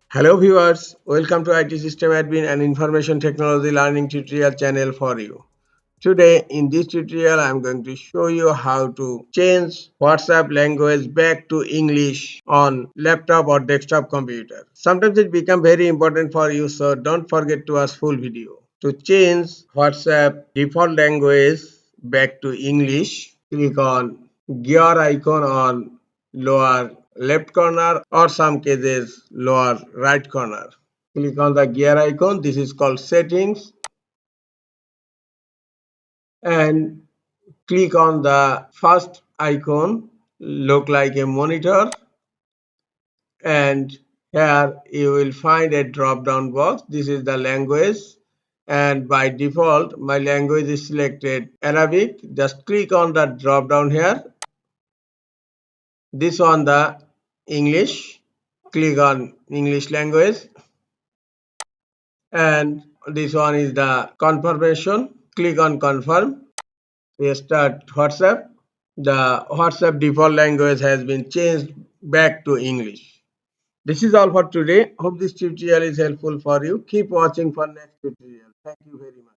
Hello viewers, welcome to IT System Admin and Information Technology Learning tutorial channel for you. Today in this tutorial I am going to show you how to change WhatsApp language back to English on laptop or desktop computer. Sometimes it becomes very important for you, so don't forget to watch full video. To change WhatsApp default language back to English, click on gear icon on lower left corner or some cases lower right corner. Click on the gear icon. This is called settings, and click on the first icon, look like a monitor, and here you will find a drop down box. This is the language, and by default my language is selected Arabic. Just click on the drop down here. This on the English. Click on English language, and this one is the confirmation. Click on confirm. Restart WhatsApp. The WhatsApp default language has been changed back to English. This is all for today. Hope this tutorial is helpful for you. Keep watching for next tutorial. Thank you very much.